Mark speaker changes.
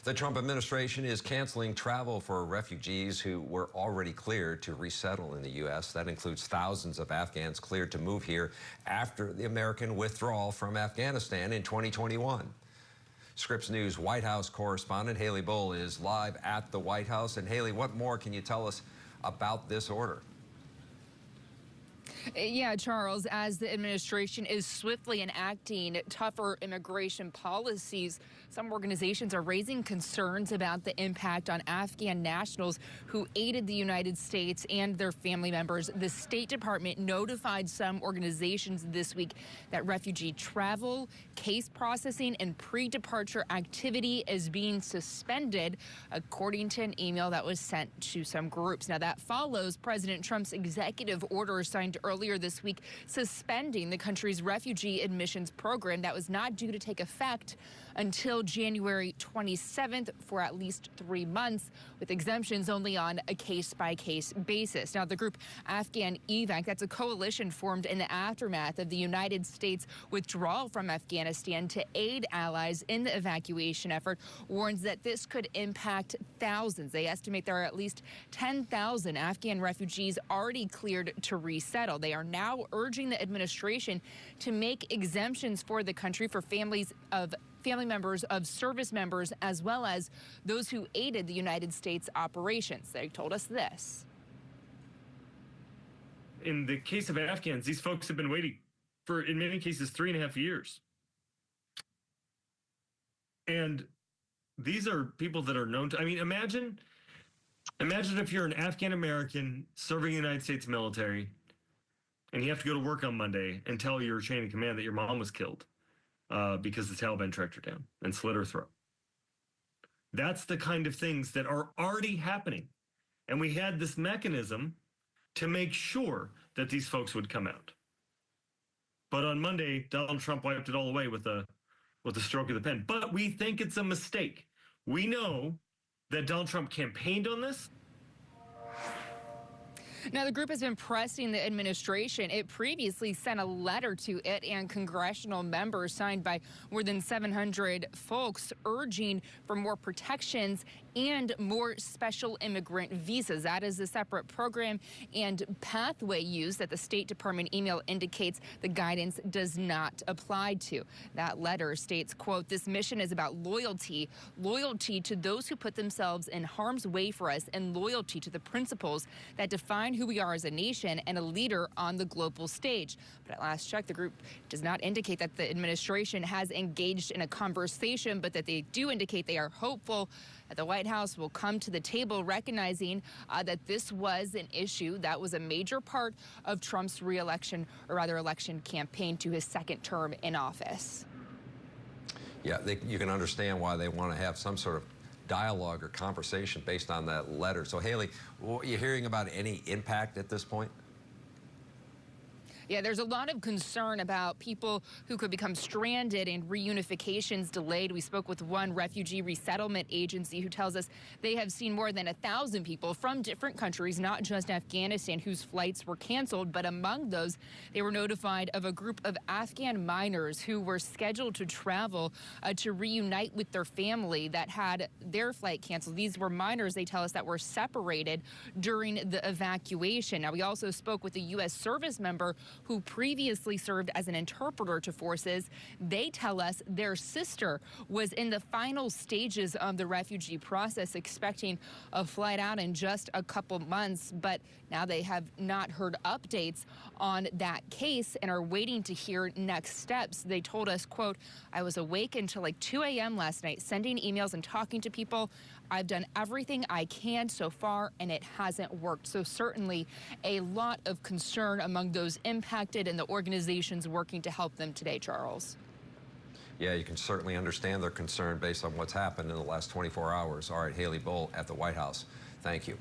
Speaker 1: The Trump administration is canceling travel for refugees who were already cleared to resettle in the U.S. That includes thousands of Afghans cleared to move here after the American withdrawal from Afghanistan in 2021. Scripps News White House correspondent Haley Bull is live at the White House. And Haley, what more can you tell us about this order?
Speaker 2: Yeah, Charles, as the administration is swiftly enacting tougher immigration policies, some organizations are raising concerns about the impact on Afghan nationals who aided the United States and their family members. The State Department notified some organizations this week that refugee travel, case processing, and pre-departure activity is being suspended, according to an email that was sent to some groups. Now, that follows President Trump's executive order signed earlier this week suspending the country's refugee admissions program that was not due to take effect until January 27th for at least 3 months, with exemptions only on a case-by-case basis. Now, the group Afghan evac, that's a coalition formed in the aftermath of the United States withdrawal from Afghanistan to aid allies in the evacuation effort, warns that this could impact thousands. They estimate there are at least 10,000 Afghan refugees already cleared to resettle. They are now urging the administration to make exemptions for the country for family members of service members, as well as those who aided the United States operations. They told us this.
Speaker 3: In the case of Afghans, these folks have been waiting for, in many cases, 3.5 years. And these are people that are known to, imagine if you're an Afghan American serving in the United States military and you have to go to work on Monday and tell your chain of command that your mom was killed because the Taliban tracked her down and slit her throat. That's the kind of things that are already happening. And we had this mechanism to make sure that these folks would come out. But on Monday, Donald Trump wiped it all away with a stroke of the pen. But we think it's a mistake. We know that Donald Trump campaigned on this.
Speaker 2: Now, the group has been pressing the administration. It previously sent a letter to it and congressional members signed by more than 700 folks urging for more protections and more special immigrant visas. That is a separate program and pathway used that the State Department email indicates the guidance does not apply to. That letter states, quote, "This mission is about loyalty to those who put themselves in harm's way for us, and loyalty to the principles that define who we are as a nation and a leader on the global stage." But at last check, the group does not indicate that the administration has engaged in a conversation, but that they do indicate they are hopeful that the White House will come to the table, recognizing that this was an issue that was a major part of Trump's election campaign to his second term in office.
Speaker 1: Yeah, you can understand why they want to have some sort of dialogue or conversation based on that letter. So, Haley, are you hearing about any impact at this point?
Speaker 2: Yeah, there's a lot of concern about people who could become stranded and reunifications delayed. We spoke with one refugee resettlement agency who tells us they have seen more than 1,000 people from different countries, not just Afghanistan, whose flights were canceled. But among those, they were notified of a group of Afghan minors who were scheduled to travel to reunite with their family that had their flight canceled. These were minors, they tell us, that were separated during the evacuation. Now, we also spoke with a U.S. service member who previously served as an interpreter to forces. They tell us their sister was in the final stages of the refugee process, expecting a flight out in just a couple months, but now they have not heard updates on that case and are waiting to hear next steps. They told us, quote, "I was awake until like 2 a.m. last night, sending emails and talking to people. I've done everything I can so far, and it hasn't worked." So certainly a lot of concern among those impacted and the organizations working to help them today, Charles.
Speaker 1: Yeah, you can certainly understand their concern based on what's happened in the last 24 hours. All right, Haley Bull at the White House. Thank you.